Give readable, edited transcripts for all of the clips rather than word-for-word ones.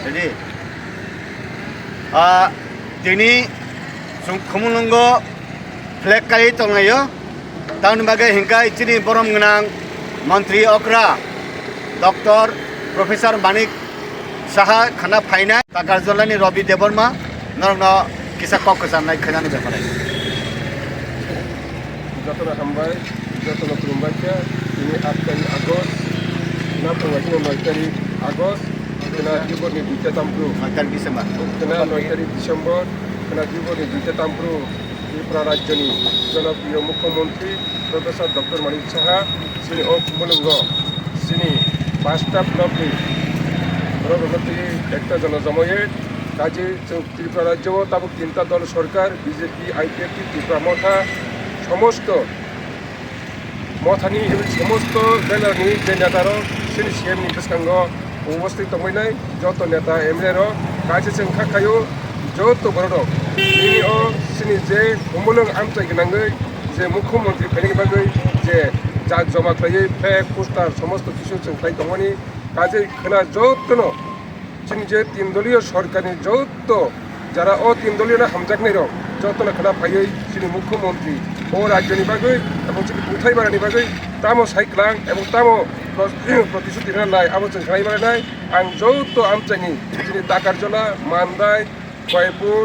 jadi dini sung khumulwng flag kali tongayo tahun bagai hingga ini borom ngenang Menteri Okra Dr. Profesor Manik Saha khana fainai takar jolani Robi Deborma norno kisa kok kesanai khanani ব্যাপারে যতটা হামবাই যতটা খুলুমবাইকে তিনি 8 তারিখ August না পড়াইছিল 9 তারিখ August kena jubur ni Duta Tampru 9 tarik Disember kena 9 tarik Disember kena jubur ni Duta Tampru di Prarajya ni Janapriya Mukhyamantri Profesor Dr. Manik Saha sini khumulwng sini pasta blok ni Prabhati একটা জনজমায়েত কাজে ত্রিপুরা রাজ্য তাবক তিনটা দল সরকার BJP IPFT Tripura মথা সমস্ত মথানি এবং সমস্ত জেলানি যে নেতার সিনি সিএমনি বসকাঙ্গ উপস্থিত তংমাইনাই যত নেতা এমএলএ কাজে जों खाखायो যত বড় তিনি ও সিনি যে khumulwng আমচাই গনাঙ্গै যে মুখ্যমন্ত্রী ফাইনানি বাগै যে জাক জমা খালাই ফ্ল্যাগ পোস্টার সমস্ত কিছু जों খাই তংমানি কাজে খনা যতনো চিনি যে তিন দলীয় সরকারি যত যারা ও তিন দলীয় হামজাকনাই রক যতনা খনা ফাইयै চিনি মুখ্যমন্ত্রী ও রাজ্যনি বাগৈ এবং চিনি বুথাই বারানি বাগৈ তামো সাইক্লাং এবং তামো প্রতিশ্রুতি রান্নায় আবার जों খাই বারানাই আং যত আমচাইনি চিনি তাকারজলা মানদাই কয়পুর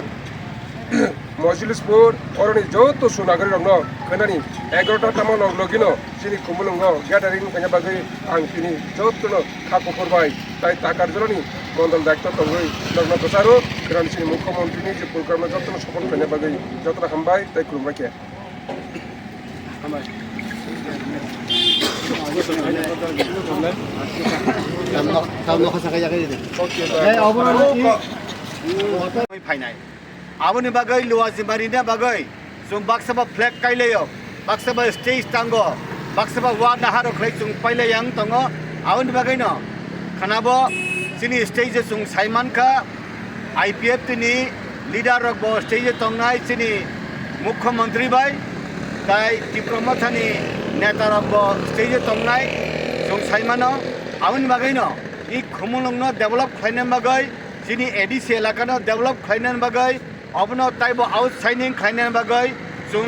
মজলিসপুর অরনি যত সুনাগরি রং খনানি 11টা তামো লগিনো চিনি khumulwng গ্যাদারিং ফাইনা বাগৈ আং তিনি যতনো খাপো করবাই তাই তাকারজলানি মন্ডল দায়িত্ব তংগৈ লগ্ন প্রচারও খনানি চিনি মুখ্যমন্ত্রীনি যে প্রোগ্রামে যতনো সফল ফাইনা বাগৈ যতনা হামবাই তাই খুলুমবাইকে फाइनाय आबोनि बागै लुवाजिमारिनि बागै जों बाक्साबा फ्लेग काइलायो बाक्साबा स्टेज तांगो बाक्साबा वा नाहारो खै जों पाइलायां दङो आबोनि बागै न खानाबो जोंनि स्टेज जों साइमानखा आईपीएफ नि लिडार रक बो स्टेज तंगनाय जोंनि मुख्यमंत्री बाय ताई टिप्रमथानि नेता रक बो स्टेज तंगनाय जों साइमानो आबोनि बागै न इ khumulwng डेभलप खालायनो बागै जोंनि एडिसि एलाकानो डेभलप खालायनो बागै अबनो ताइबो आउटसाइडिं खालायनो बागै जों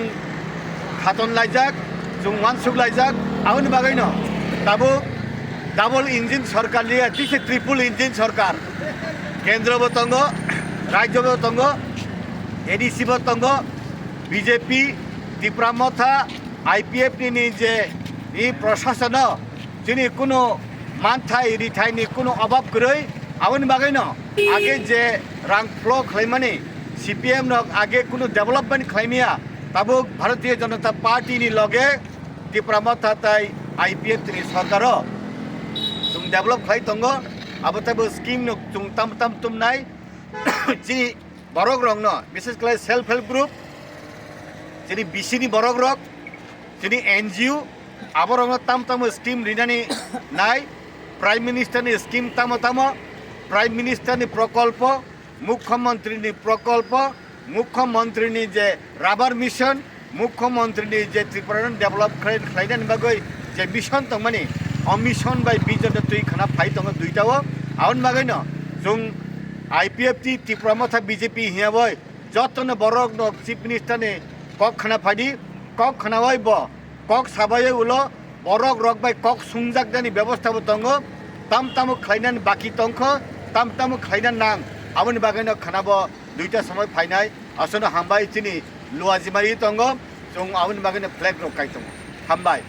खातन लायजाक जों मानसुक लायजाक आबोनि बागै न दाबो डाबल इंजिन सरकार लिया दिस ट्रिपल इंजिन सरकार केंद्रबो तंगो राज्यबो तंगो एडिसिबो तंगो बीजेपी त्रिपुरा मथा आईपीएफ नि जे इ प्रशासन जोंनि कोनो मानथाय रिथायनि कोनो अभाब गरै आबोनि बागै न आगे जे रां फ्लो खालामनानै सीपीएम न आगे कोनो डेभलपमेंट खालामिया ताबो भारतीय जनता पार्टी नि लगे त्रिपुरा मथा ताई आईपीएफ नि सरकार जों डेभलप खालाय तंगो आबो ताबो स्कीम न जों ताम ताम तुमनाय जि बरक रंग न विशेष करे सेल्फ हेल्प ग्रुप जि बीसी नि बरक रक जि एनजीओ आबो रंग ताम ताम स्कीम रिनानि नाय प्राइम मिनिस्टर नि स्कीम तामो तामो प्राइम मिनिस्टर नि प्रकल्प मुख्यमंत्री नि प्रकल्प मुख्यमंत्री नि जे राबार मिशन मुख्यमंत्री नि जे त्रिपुरा डेभलप खालायनायनि बागै जे मिशन तंमानि अ मिशन बाय बिजन तुइ खाना फाइ तंग दुइटाओ आउन बागै न जों आईपीएफ टी त्रिपुरा मथा बीजेपी हियाबय जतन बरक न चीफ मिनिस्टर नि कक खाना फाइदि कक खानावय ब कक साबाय उलो बरक रक बाय कक सुंजाकदानि व्यवस्थाबो तंग ताम ताम खालायनानै बाकी तंख ताम ताम खालायनानै नां आबोनि बागै न खानाबो दुइटा समय फाइनाय असनो हामबाय चिनि लुवाजिमारि तंग जों आबोनि बागै न फ्लेग रकाय तंग हामबाय